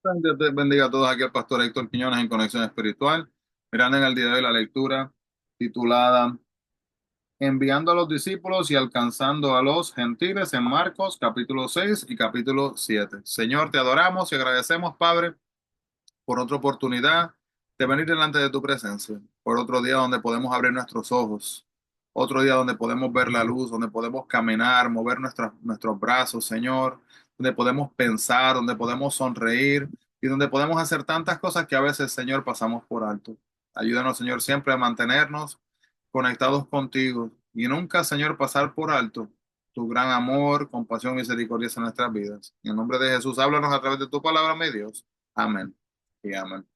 Dios te bendiga a todos. Aquí el pastor Héctor Quiñones en Conexión Espiritual. Mirando en el día de hoy la lectura titulada Enviando a los discípulos y alcanzando a los gentiles en Marcos capítulo 6 y capítulo 7. Señor, te adoramos y agradecemos, Padre, por otra oportunidad de venir delante de tu presencia, por otro día donde podemos abrir nuestros ojos, otro día donde podemos ver la luz, donde podemos caminar, mover nuestros brazos, Señor, donde podemos pensar, donde podemos sonreír y donde podemos hacer tantas cosas que a veces, Señor, pasamos por alto. Ayúdanos, Señor, siempre a mantenernos conectados contigo y nunca, Señor, pasar por alto tu gran amor, compasión y misericordia en nuestras vidas. En el nombre de Jesús, háblanos a través de tu palabra, mi Dios. Amén y amén.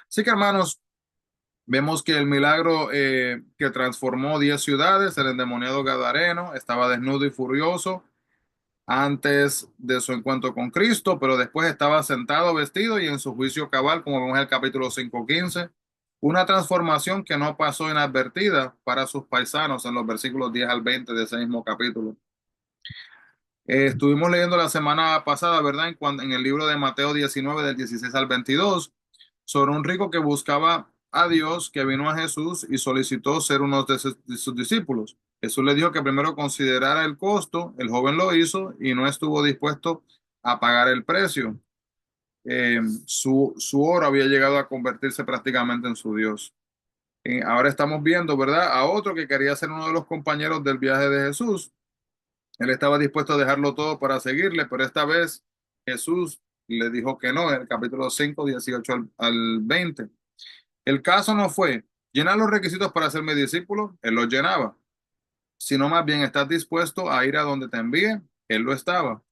Así que, hermanos, vemos que el milagro que transformó 10 ciudades, el endemoniado Gadareno, estaba desnudo y furioso antes de su encuentro con Cristo, pero después estaba sentado, vestido y en su juicio cabal, como vemos en el capítulo 5:15. Una transformación que no pasó inadvertida para sus paisanos en los versículos 10 al 20 de ese mismo capítulo. Estuvimos leyendo la semana pasada, ¿verdad? En el libro de Mateo 19, del 16 al 22, sobre un rico que buscaba a Dios, que vino a Jesús y solicitó ser uno de sus discípulos. Jesús le dijo que primero considerara el costo, el joven lo hizo y no estuvo dispuesto a pagar el precio. Su oro había llegado a convertirse prácticamente en su Dios. Ahora estamos viendo, ¿verdad? A otro que quería ser uno de los compañeros del viaje de Jesús. Él estaba dispuesto a dejarlo todo para seguirle, pero esta vez Jesús le dijo que no, en el capítulo 5, 18 al 20. El caso no fue llenar los requisitos para ser mi discípulo, él los llenaba, sino más bien estás dispuesto a ir a donde te envíe, él lo estaba.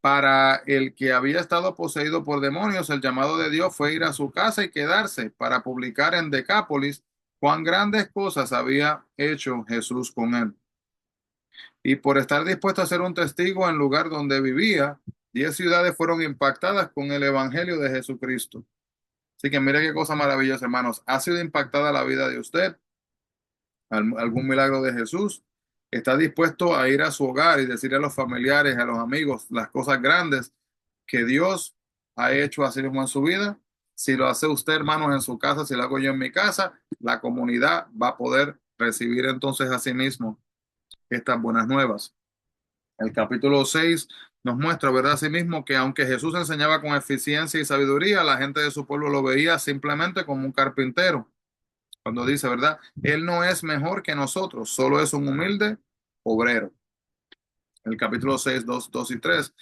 Para el que había estado poseído por demonios, el llamado de Dios fue ir a su casa y quedarse para publicar en Decápolis cuán grandes cosas había hecho Jesús con él. Y por estar dispuesto a ser un testigo en el lugar donde vivía, 10 ciudades fueron impactadas con el Evangelio de Jesucristo. Así que mire qué cosa maravillosa, hermanos. ¿Ha sido impactada la vida de usted? ¿Algún milagro de Jesús? ¿Está dispuesto a ir a su hogar y decirle a los familiares, a los amigos, las cosas grandes que Dios ha hecho así mismo en su vida? Si lo hace usted, hermanos, en su casa, si lo hago yo en mi casa, la comunidad va a poder recibir entonces a sí mismo estas buenas nuevas. El capítulo 6 nos muestra, ¿verdad? Asimismo, que aunque Jesús enseñaba con eficiencia y sabiduría, la gente de su pueblo lo veía simplemente como un carpintero. Cuando dice, ¿verdad? Él no es mejor que nosotros, solo es un humilde obrero. El capítulo 6 2 y 3.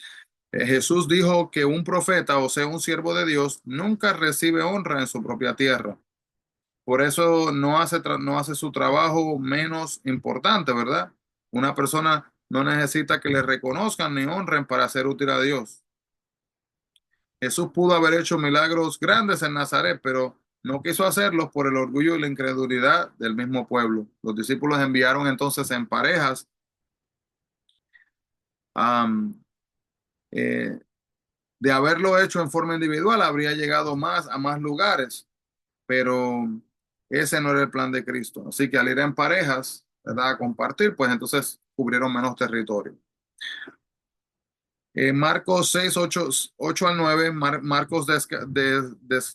Jesús dijo que un profeta, o sea, un siervo de Dios, nunca recibe honra en su propia tierra. Por eso no hace su trabajo menos importante, ¿verdad? Una persona no necesita que le reconozcan ni honren para ser útil a Dios. Jesús pudo haber hecho milagros grandes en Nazaret, pero no quiso hacerlos por el orgullo y la incredulidad del mismo pueblo. Los discípulos enviaron entonces en parejas. am, eh, de haberlo hecho en forma individual, habría llegado más a más lugares, pero ese no era el plan de Cristo. Así que al ir en parejas, ¿verdad? A compartir, pues entonces cubrieron menos territorio. Marcos 6 8 al 9, Marcos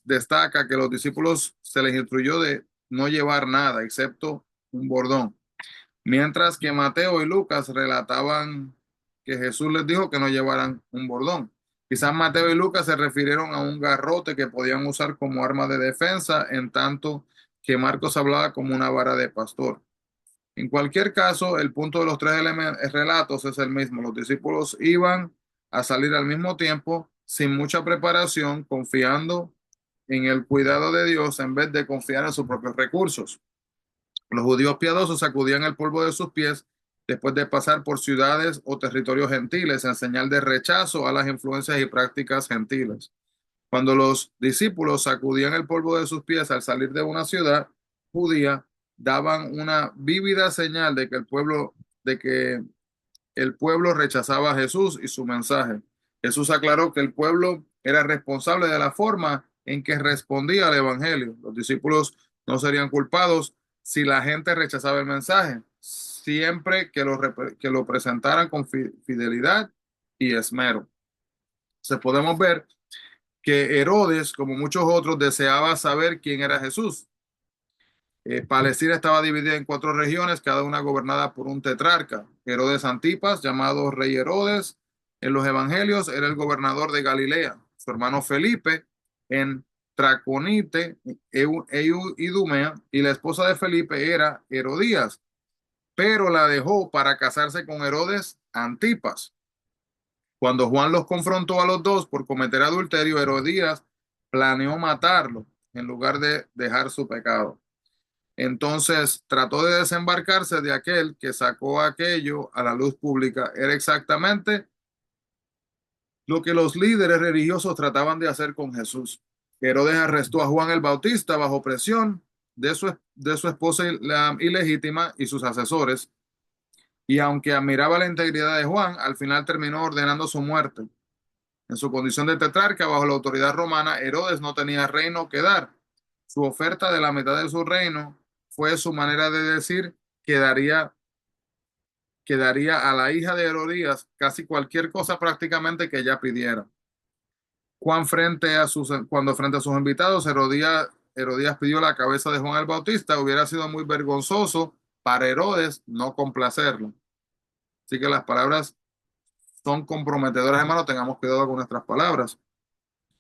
destaca que los discípulos se les instruyó de no llevar nada excepto un bordón, mientras que Mateo y Lucas relataban que Jesús les dijo que no llevaran un bordón. Quizás Mateo y Lucas se refirieron a un garrote que podían usar como arma de defensa, en tanto que Marcos hablaba como una vara de pastor. En cualquier caso, el punto de los tres relatos es el mismo. Los discípulos iban a salir al mismo tiempo, sin mucha preparación, confiando en el cuidado de Dios en vez de confiar en sus propios recursos. Los judíos piadosos sacudían el polvo de sus pies después de pasar por ciudades o territorios gentiles en señal de rechazo a las influencias y prácticas gentiles. Cuando los discípulos sacudían el polvo de sus pies al salir de una ciudad judía, daban una vívida señal de que el pueblo rechazaba a Jesús y su mensaje. Jesús aclaró que el pueblo era responsable de la forma en que respondía al evangelio. Los discípulos no serían culpados si la gente rechazaba el mensaje, siempre que lo presentaran con fidelidad y esmero. Se podemos ver que Herodes, como muchos otros, deseaba saber quién era Jesús. Palestina estaba dividida en 4 regiones, cada una gobernada por un tetrarca. Herodes Antipas, llamado Rey Herodes, en los evangelios era el gobernador de Galilea. Su hermano Felipe en Traconite, Idumea, y la esposa de Felipe era Herodías, pero la dejó para casarse con Herodes Antipas. Cuando Juan los confrontó a los dos por cometer adulterio, Herodías planeó matarlo en lugar de dejar su pecado. Entonces trató de desembarcarse de aquel que sacó aquello a la luz pública. Era exactamente lo que los líderes religiosos trataban de hacer con Jesús. Herodes arrestó a Juan el Bautista bajo presión de su esposa ilegítima y sus asesores, y aunque admiraba la integridad de Juan, al final terminó ordenando su muerte. En su condición de tetrarca bajo la autoridad romana, Herodes no tenía reino que dar. Su oferta de la mitad de su reino fue su manera de decir que daría a la hija de Herodías casi cualquier cosa prácticamente que ella pidiera. Cuando frente a sus invitados, Herodías pidió la cabeza de Juan el Bautista, hubiera sido muy vergonzoso para Herodes no complacerlo. Así que las palabras son comprometedoras, hermano, tengamos cuidado con nuestras palabras.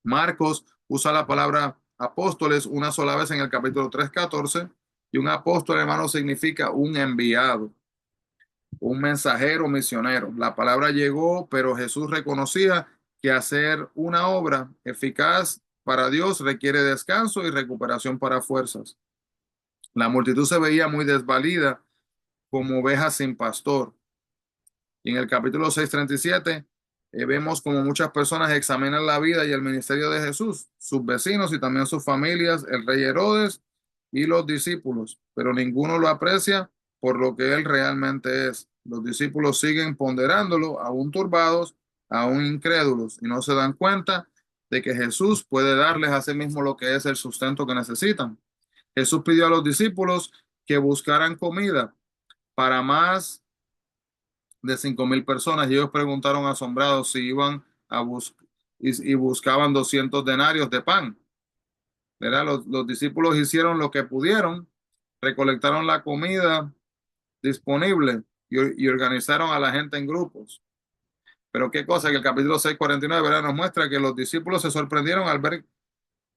Marcos usa la palabra apóstoles una sola vez en el capítulo 3:14, y un apóstol, hermano, significa un enviado, un mensajero misionero. La palabra llegó, pero Jesús reconocía que hacer una obra eficaz para Dios requiere descanso y recuperación para fuerzas. La multitud se veía muy desvalida como ovejas sin pastor. Y en el capítulo 6:37 vemos como muchas personas examinan la vida y el ministerio de Jesús, sus vecinos y también sus familias, el rey Herodes y los discípulos, pero ninguno lo aprecia por lo que él realmente es. Los discípulos siguen ponderándolo, aún turbados, aún incrédulos, y no se dan cuenta de que Jesús puede darles a sí mismo lo que es el sustento que necesitan. Jesús pidió a los discípulos que buscaran comida para más de 5.000 personas, y ellos preguntaron asombrados si iban a buscar y buscaban 200 denarios de pan. ¿Verdad? Los discípulos hicieron lo que pudieron, recolectaron la comida disponible y organizaron a la gente en grupos. Pero qué cosa que el capítulo 6:49, ¿verdad?, nos muestra que los discípulos se sorprendieron al ver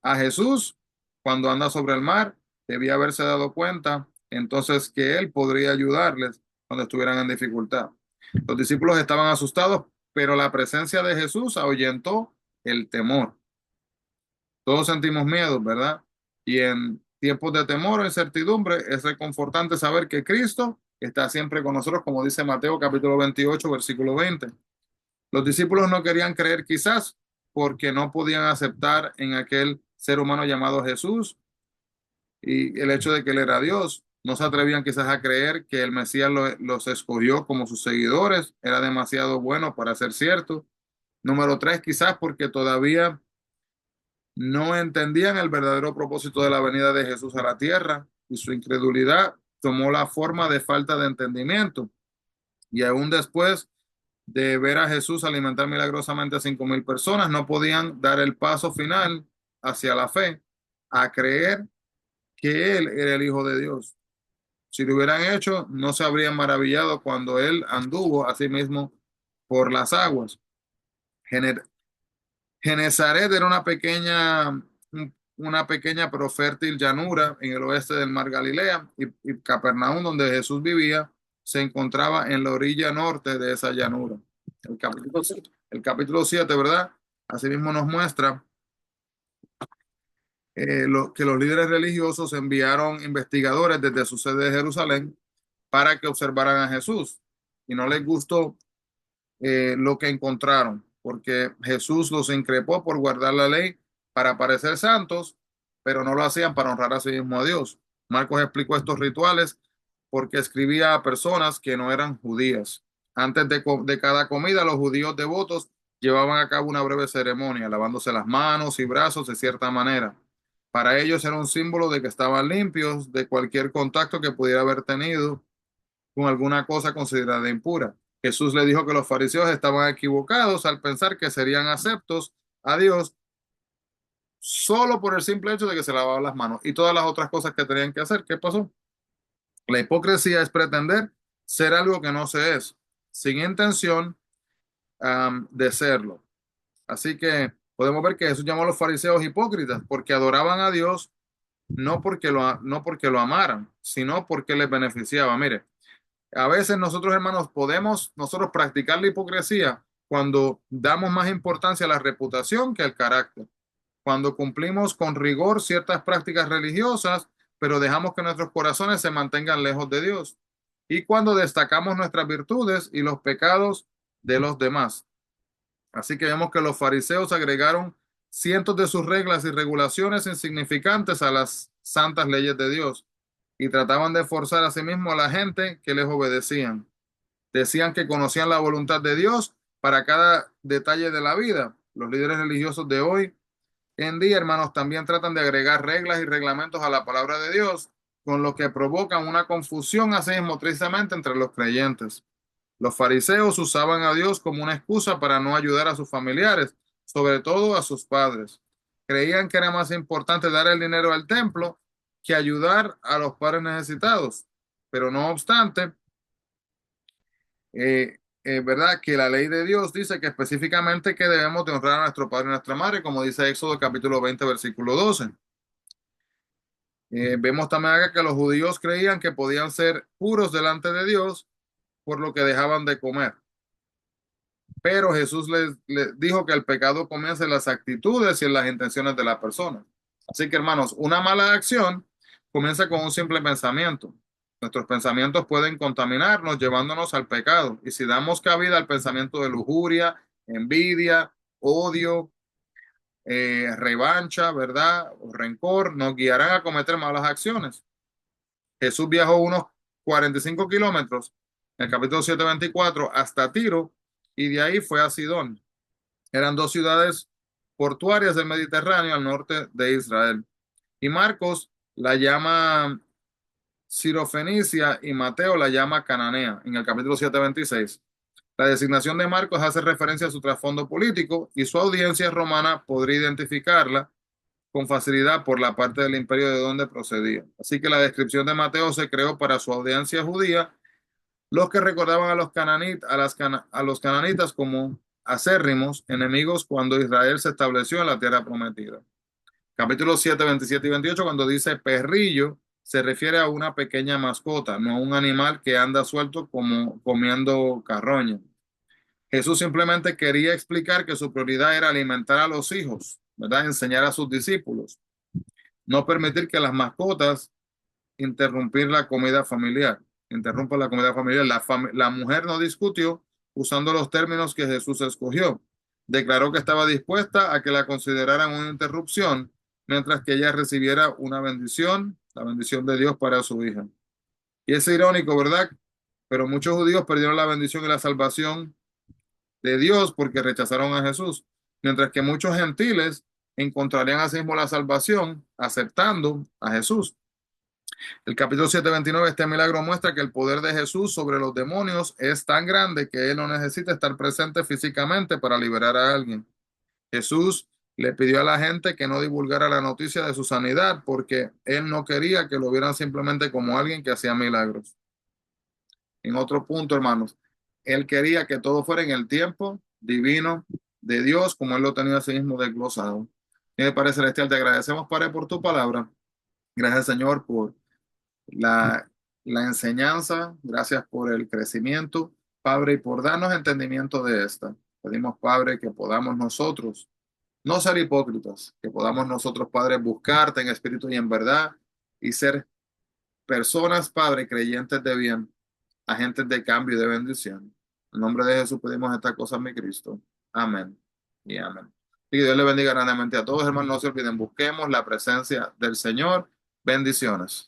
a Jesús cuando anda sobre el mar. Debía haberse dado cuenta entonces que él podría ayudarles cuando estuvieran en dificultad. Los discípulos estaban asustados, pero la presencia de Jesús ahuyentó el temor. Todos sentimos miedo, ¿verdad? Y en tiempos de temor o incertidumbre es reconfortante saber que Cristo está siempre con nosotros, como dice Mateo capítulo 28, versículo 20. Los discípulos no querían creer, quizás porque no podían aceptar en aquel ser humano llamado Jesús y el hecho de que él era Dios. No se atrevían quizás a creer que el Mesías los escogió como sus seguidores. Era demasiado bueno para ser cierto. Número 3, quizás porque todavía no entendían el verdadero propósito de la venida de Jesús a la tierra, y su incredulidad tomó la forma de falta de entendimiento. Y aún después de ver a Jesús alimentar milagrosamente a 5.000 personas, no podían dar el paso final hacia la fe, a creer que Él era el Hijo de Dios. Si lo hubieran hecho, no se habrían maravillado cuando Él anduvo a sí mismo por las aguas. Genezaret era una pequeña pero fértil llanura en el oeste del mar Galilea, y Capernaum, donde Jesús vivía, se encontraba en la orilla norte de esa llanura. El capítulo 7, ¿verdad? Asimismo nos muestra que los líderes religiosos enviaron investigadores desde su sede de Jerusalén para que observaran a Jesús, y no les gustó lo que encontraron, porque Jesús los increpó por guardar la ley para parecer santos, pero no lo hacían para honrar a sí mismo a Dios. Marcos explicó estos rituales porque escribía a personas que no eran judías. Antes de cada comida, los judíos devotos llevaban a cabo una breve ceremonia, lavándose las manos y brazos de cierta manera. Para ellos era un símbolo de que estaban limpios de cualquier contacto que pudiera haber tenido con alguna cosa considerada impura. Jesús le dijo que los fariseos estaban equivocados al pensar que serían aceptos a Dios solo por el simple hecho de que se lavaban las manos y todas las otras cosas que tenían que hacer. ¿Qué pasó? La hipocresía es pretender ser algo que no se es, sin intención de serlo. Así que podemos ver que Jesús llamó a los fariseos hipócritas porque adoraban a Dios no porque lo amaran, sino porque les beneficiaba. Mire, a veces nosotros, hermanos, podemos nosotros practicar la hipocresía cuando damos más importancia a la reputación que al carácter, cuando cumplimos con rigor ciertas prácticas religiosas, pero dejamos que nuestros corazones se mantengan lejos de Dios, y cuando destacamos nuestras virtudes y los pecados de los demás. Así que vemos que los fariseos agregaron cientos de sus reglas y regulaciones insignificantes a las santas leyes de Dios y trataban de forzar a sí mismo a la gente que les obedecían. Decían que conocían la voluntad de Dios para cada detalle de la vida. Los líderes religiosos de hoy en día, hermanos, también tratan de agregar reglas y reglamentos a la palabra de Dios, con lo que provocan una confusión así mismo tristemente entre los creyentes. Los fariseos usaban a Dios como una excusa para no ayudar a sus familiares, sobre todo a sus padres. Creían que era más importante dar el dinero al templo que ayudar a los padres necesitados. Pero no obstante, ¿verdad? Que la ley de Dios dice que específicamente que debemos de honrar a nuestro padre y nuestra madre, como dice Éxodo capítulo 20, versículo 12. Vemos también acá que los judíos creían que podían ser puros delante de Dios por lo que dejaban de comer. Pero Jesús les dijo que el pecado comienza en las actitudes y en las intenciones de la persona. Así que, hermanos, una mala acción comienza con un simple pensamiento. Nuestros pensamientos pueden contaminarnos llevándonos al pecado. Y si damos cabida al pensamiento de lujuria, envidia, odio, revancha, ¿verdad? O rencor, nos guiarán a cometer malas acciones. Jesús viajó unos 45 kilómetros en el capítulo 7:24 hasta Tiro y de ahí fue a Sidón. Eran dos ciudades portuarias del Mediterráneo al norte de Israel. Y Marcos la llama Sirofenicia y Mateo la llama Cananea en el capítulo 7:26. La designación de Marcos hace referencia a su trasfondo político y su audiencia romana podría identificarla con facilidad por la parte del imperio de donde procedía. Así que la descripción de Mateo se creó para su audiencia judía, los que recordaban a a los cananitas como acérrimos enemigos cuando Israel se estableció en la tierra prometida. Capítulo 7, 27 y 28, cuando dice perrillo, se refiere a una pequeña mascota, no a un animal que anda suelto como comiendo carroña. Jesús simplemente quería explicar que su prioridad era alimentar a los hijos, ¿verdad? Enseñar a sus discípulos, no permitir que las mascotas interrumpir la comida familiar, interrumpa la comida familiar. La mujer no discutió usando los términos que Jesús escogió. Declaró que estaba dispuesta a que la consideraran una interrupción mientras que ella recibiera una bendición, la bendición de Dios para su hija. Y es irónico, ¿verdad? Pero muchos judíos perdieron la bendición y la salvación de Dios porque rechazaron a Jesús, mientras que muchos gentiles encontrarían así mismo la salvación aceptando a Jesús. El capítulo 7:29, este milagro muestra que el poder de Jesús sobre los demonios es tan grande que él no necesita estar presente físicamente para liberar a alguien. Jesús le pidió a la gente que no divulgara la noticia de su sanidad porque él no quería que lo vieran simplemente como alguien que hacía milagros. En otro punto, hermanos, él quería que todo fuera en el tiempo divino de Dios, como él lo tenía así mismo desglosado. Y Padre Celestial, te agradecemos, Padre, por tu palabra. Gracias, Señor, por la, la enseñanza, gracias por el crecimiento, Padre, y por darnos entendimiento de esta. Pedimos, Padre, que podamos nosotros no ser hipócritas, que podamos nosotros, Padre, buscarte en espíritu y en verdad y ser personas, Padre, creyentes de bien, agentes de cambio y de bendición. En nombre de Jesús pedimos estas cosas, mi Cristo. Amén y amén. Y que Dios le bendiga grandemente a todos, hermanos. No se olviden, busquemos la presencia del Señor. Bendiciones.